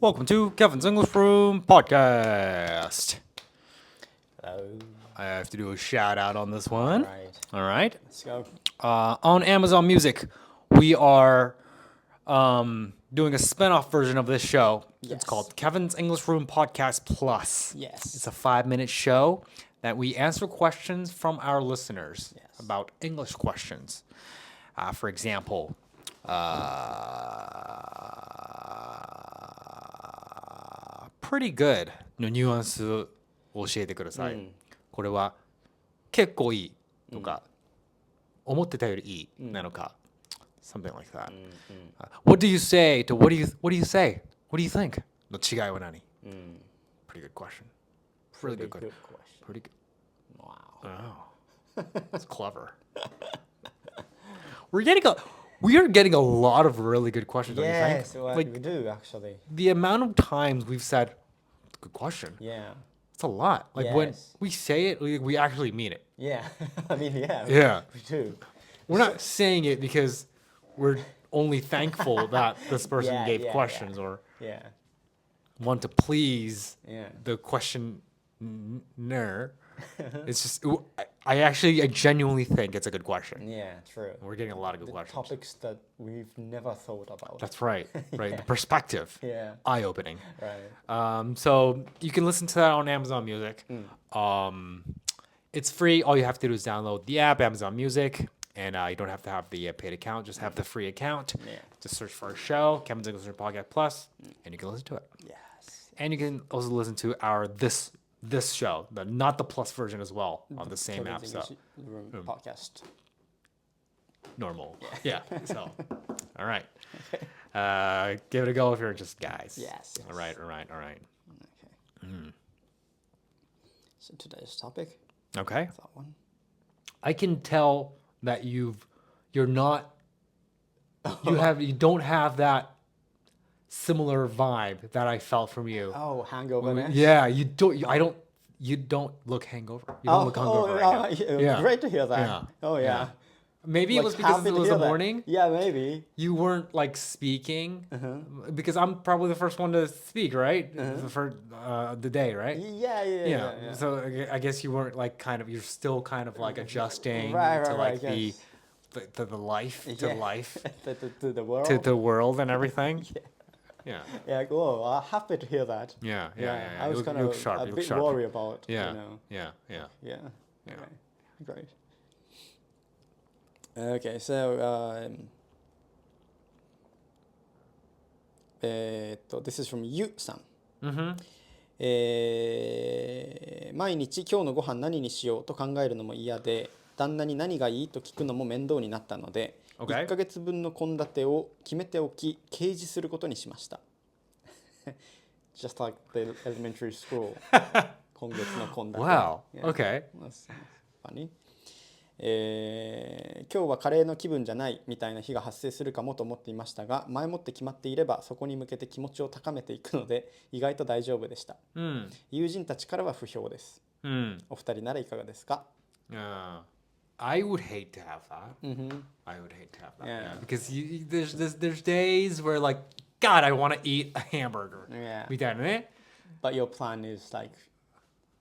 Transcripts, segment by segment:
Welcome to Kevin's English Room Podcast. Hello. I have to do a shout out on this one. All right. Let's go. On Amazon Music, we are doing a spin-off version of this show. Yes. It's called Kevin's English Room Podcast Plus. Yes. It's a 5-minute show that we answer questions from our listeners about English questions. For example, pretty good のニュアンスを教えてください。これは結構いいとか、思ってたよりいいなのか、something like that. What do you say to what do you say? What do you think? の違いは何? Pretty good question. Really good question. Pretty good. Wow. Oh. That's clever. We are getting a lot of really good questions, don't you Yes, think? well, Like we do actually. the amount of times we've said, good question. Yeah. It's a lot. Like when Yes. we say it, we actually mean it. Yeah. I mean, yeah. Yeah. We do. We're not saying it because we're only thankful that this person Yeah, gave yeah, questions or Yeah. want to please Yeah. the questioner. It's just, I genuinely think it's a good question. Yeah, true. We're getting a lot of good The questions. topics that we've never thought about. That's right. Right. Yeah. The perspective. Yeah. Eye-opening. Right. So you can listen to that on Amazon Music. It's free. All you have to do is download the app, Amazon Music, and you don't have to have the paid account. Just have the free account. Yeah. Just search for our show, Kevin's English Podcast Plus, and you can listen to it. Yes. And you can also listen to our this show, not the Plus version as well, on the same app. Kevin's So English Room podcast. normal. Yeah. So, all right. Give it a go if you're interested, guys. Yes. All right. Okay. So today's topic. Okay. That one. I can tell that you don't have that similar vibe that I felt from you. Oh, hangover. Yeah, you don't look hangover. You don't look hungover right now. Yeah. Great to hear that. Yeah. Oh yeah. Maybe it Like, was because happy it to was hear the that. morning. Yeah, maybe. You weren't like speaking because I'm probably the first one to speak, right? For the day, right? Yeah. So I guess you weren't like you're still kind of like adjusting Right, to like yes. the life, to Yeah. life, to the world. to the world and everything. Yeah. Yeah, cool. I'm happy to hear that. Yeah. I was You kind look of sharp. a You look bit sharp. worried about. Yeah. You know. Yeah. Yeah. Yeah. Okay. Great. Okay, so this is from Yu さん。毎日今日のご飯何にしようと考えるのも嫌で、旦那に何がいいと聞くのも面倒になったので、1ヶ月分の献立を決めておき、掲示することにしました。Just like the elementary school. 今月の献立。Wow. Yeah. Okay. That's funny. 今日はカレーの気分じゃないみたいな日が発生するかもと思っていましたが、前もって決まっていればそこに向けて気持ちを高めていくので意外と大丈夫でした。友人たちからは不評です。お二人ならいかがですか？ I would hate to have that. I would hate to have that. Yeah. Because there's days where like, God, I want to eat a hamburger. Yeah. みたいなね。 But your plan is like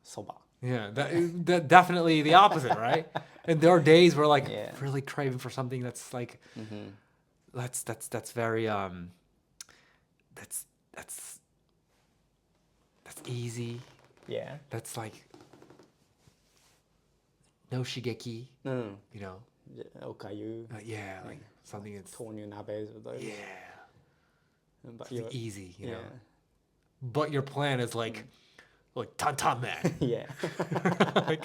soba. Yeah, that definitely the opposite, right? And there are days where like Yeah. really craving for something that's like that's very that's easy. Yeah. That's like no shigeki, you know. Okayu. Yeah, like something that's 豆乳鍋 yeah, But something you're, easy, you yeah. know. But your plan is like tantan man. Yeah. Like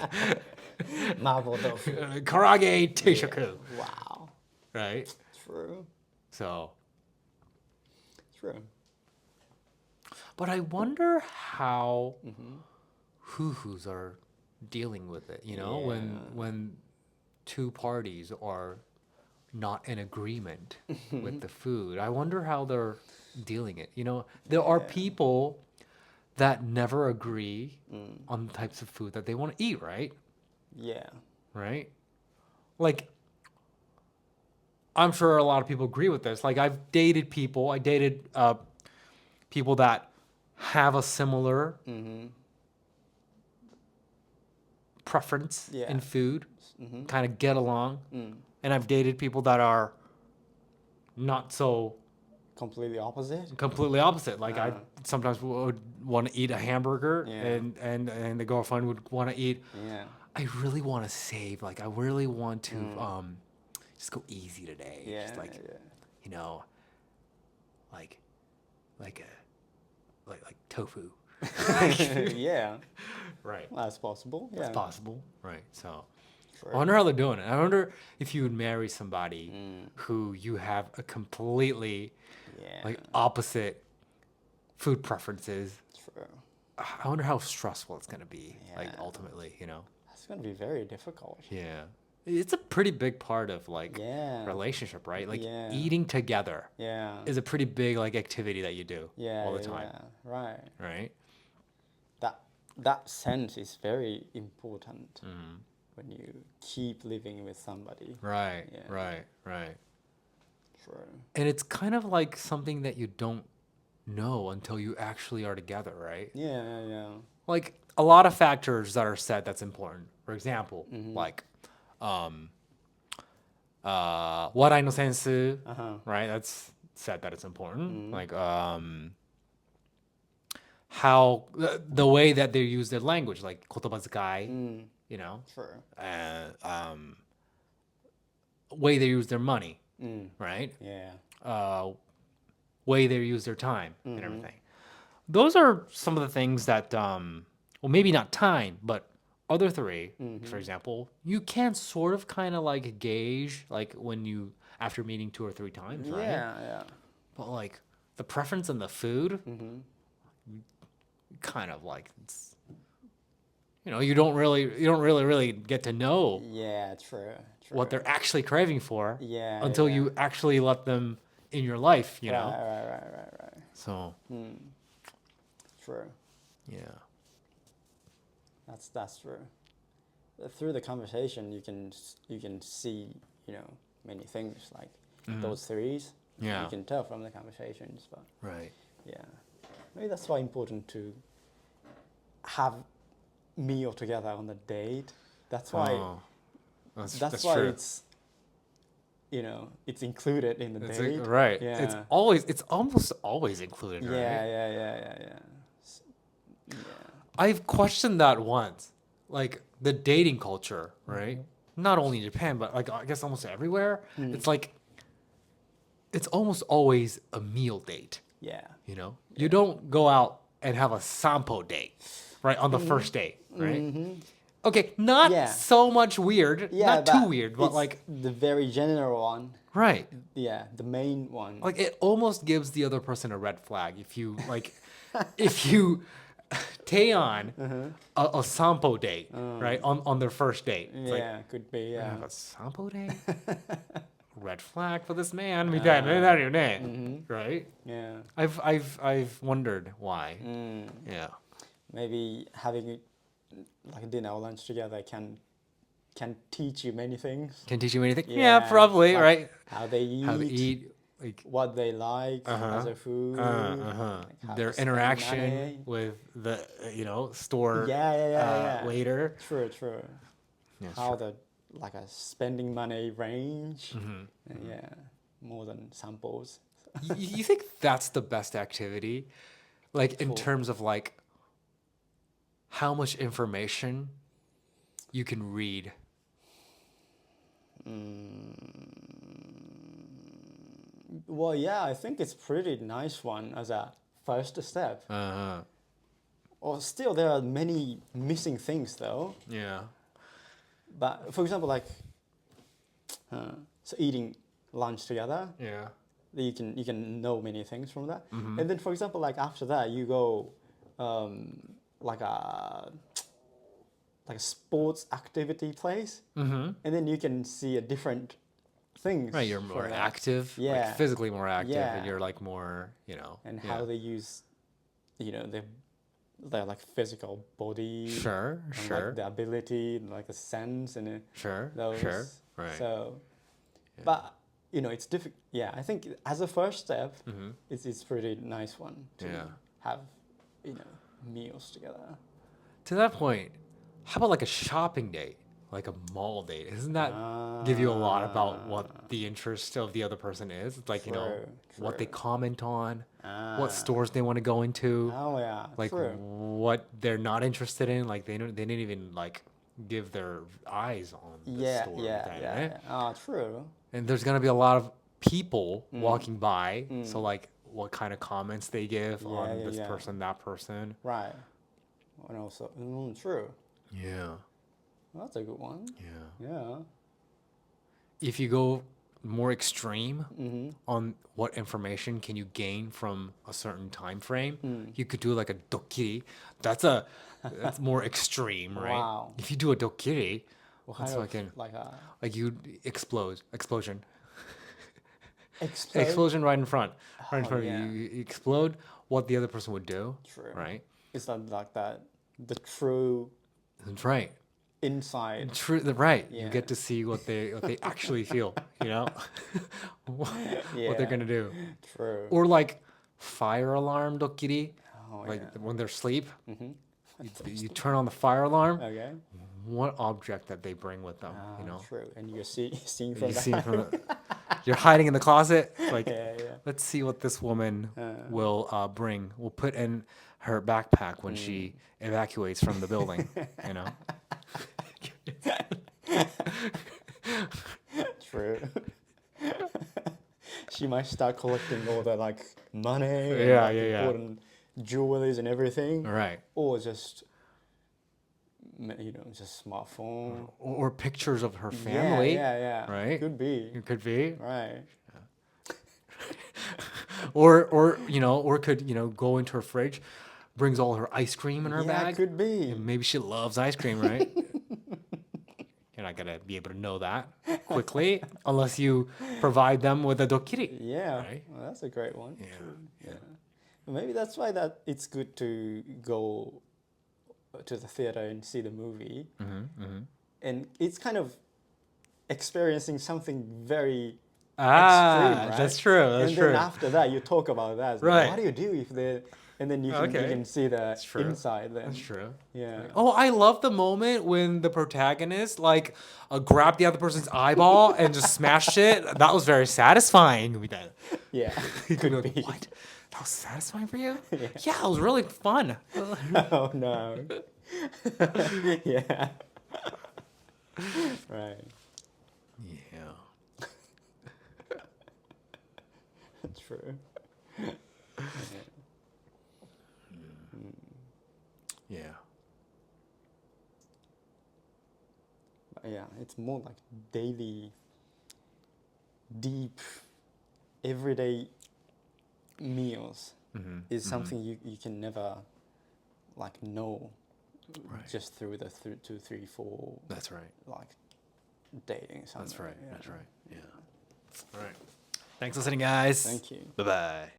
Marble tofu. karage teishoku, Wow. right? True. So, True. but I wonder how hoo-hoos are dealing with it, you know, when two parties are not in agreement with the food. I wonder how they're dealing it. You know, there are people that never agree on the types of food that they want to eat, right? Yeah. Right? Like, I'm sure a lot of people agree with this. Like, I've dated people. I dated people that have a similar preference Yeah. in food, kind of get along. And I've dated people that are not so Completely opposite. completely opposite. Like I sometimes would want to eat a hamburger, Yeah. and the girlfriend would want to eat. Yeah. I really want to save. Like I really want to just go easy today. Yeah. Just like Yeah. you know, like tofu. Yeah. Right. That's possible. It's Yeah. possible. Right. So Sure. I wonder how they're doing it. I wonder if you would marry somebody who you have a completely Yeah. like opposite food preferences. True. I wonder how stressful it's gonna be. Like Yeah. ultimately, you know. That's gonna be very difficult. Yeah. It's a pretty big part of like Yeah. relationship, right? Like Yeah. eating together Yeah. is a pretty big like activity that you do Yeah. all the yeah, time, yeah. Right. right? That sense is very important when you keep living with somebody. Right, Yeah. right. True. And it's kind of like something that you don't know until you actually are together, right? Yeah. Yeah. Yeah. Like a lot of factors that are said that's important. For example, like warai no sensu, right? That's said that it's important. Like how the way that they use their language, like kotobazukai, you know, True. way they use their money, right? Yeah. Way they use their time and everything. Those are some of the things that, well, maybe not time, but other three, for example, you can sort of kind of like gauge, like when you, after meeting 2 or 3 times, right? Yeah. Yeah. But like the preference in the food, kind of like, it's, you know, you don't really get to know Yeah. True. True. what they're actually craving for Yeah. until yeah. you actually let them in your life, you Right. know? Right. So, True. yeah. That's true. Through the conversation, you can see many things like those threes. Yeah. You can tell from the conversations, but Right. yeah, maybe that's why important to have meal together on the date. That's why. Oh, That's why true. it's it's included in the It's date. right. Yeah. It's almost always included, right? Yeah. I've questioned that once. Like the dating culture, right? Not only in Japan, but like I guess almost everywhere. It's like it's almost always a meal date, Yeah. you know? You don't go out and have a sampo date, right? On the first date, right? Okay, not Yeah. so much weird, Yeah, not too weird, but it's like the very general one. right. Yeah, the main one. Like it almost gives the other person a red flag if you like if you take on a sampo date, right? On their first date. It's like, Yeah, could be. "You Yeah. have a sampo date? Red flag for this man. Right? Yeah. I've wondered why. Yeah. Maybe having like a dinner or lunch together can teach you many things. Can teach you anything? Yeah, Yeah, probably, like right? How they eat. How to eat, like What they like as a food. like how their to spend interaction money. with the store Yeah. waiter. True. Yeah, How the like a spending money range. Yeah, more than samples. You think that's the best activity, like in terms of like how much information you can read? Well, yeah, I think it's pretty nice one as a first step. Or still, there are many missing things though. Yeah. But for example, like so eating lunch together, Yeah. you can know many things from that. And then for example, like after that, you go like a sports activity place, and then you can see a different things. Right, you're for more that. active, Yeah. like physically more active, Yeah. and you're like more, And yeah. how they use, their like physical body. Sure, and, sure. Like the ability, like the sense, and Sure, those. sure, right. So, but it's difficult. Yeah, I think as a first step, it's pretty nice one to have, meals together. To that point, how about like a shopping date, like a mall date? Doesn't that give you a lot about what the interest of the other person is? It's like, what they comment on, what stores they want to go into, Oh yeah, like true. what they're not interested in. Like they didn't even like give their eyes on the store. Right? Oh, true. And there's gonna be a lot of people walking by, so like what kind of comments they give on this person, that person. Right. And also, true. Yeah. Well, that's a good one. Yeah. Yeah. If you go more extreme on what information can you gain from a certain time frame, you could do like a dokkiri. That's more extreme, right? Wow. If you do a dokkiri, What that's kind of like you explosion. explode? Explosion right in front of you. yeah. You explode what the other person would do. True. Right? It's not like that. The true That's right. inside. True. Right. Yeah. You get to see what they actually feel. What they're gonna do. True. Or like fire alarm dokkiri. Oh, Like yeah. when they're asleep, you turn on the fire alarm. Okay. What object that they bring with them, True. And you're seeing from You the see it from you're hiding in the closet. Like, yeah. let's see what this woman will bring. We'll put in her backpack when she evacuates from the building. True. She might start collecting all the like money and important jewelries and everything. Right. Or just just smartphone. Or pictures of her family. Yeah. Right? Could be. It could be. Right. Or could go into her fridge, brings all her ice cream in her bag. Could be. Maybe she loves ice cream, right? You're not gonna be able to know that quickly unless you provide them with a dokkiri. Yeah. Right? Well, that's a great one. Yeah. Maybe that's why that it's good to go to the theater and see the movie. And it's kind of experiencing something very extreme, right? That's true. That's and true. then after that, you talk about that. Right. What do you do if they? And then you can see the inside. Then That's true. Yeah. Oh, I love the moment when the protagonist grabbed the other person's eyeball and just smashed it. That was very satisfying. Yeah. You could be like, what? That was satisfying for you? Yeah, it was really fun. Oh no. Yeah. Right. Yeah. True. Yeah. Yeah, it's more like daily, deep, everyday meals is something you can never know just through the 2, 3, 4. That's right. Like dating something. That's right. Yeah. All right. Thanks for listening, guys. Thank you. Bye-bye.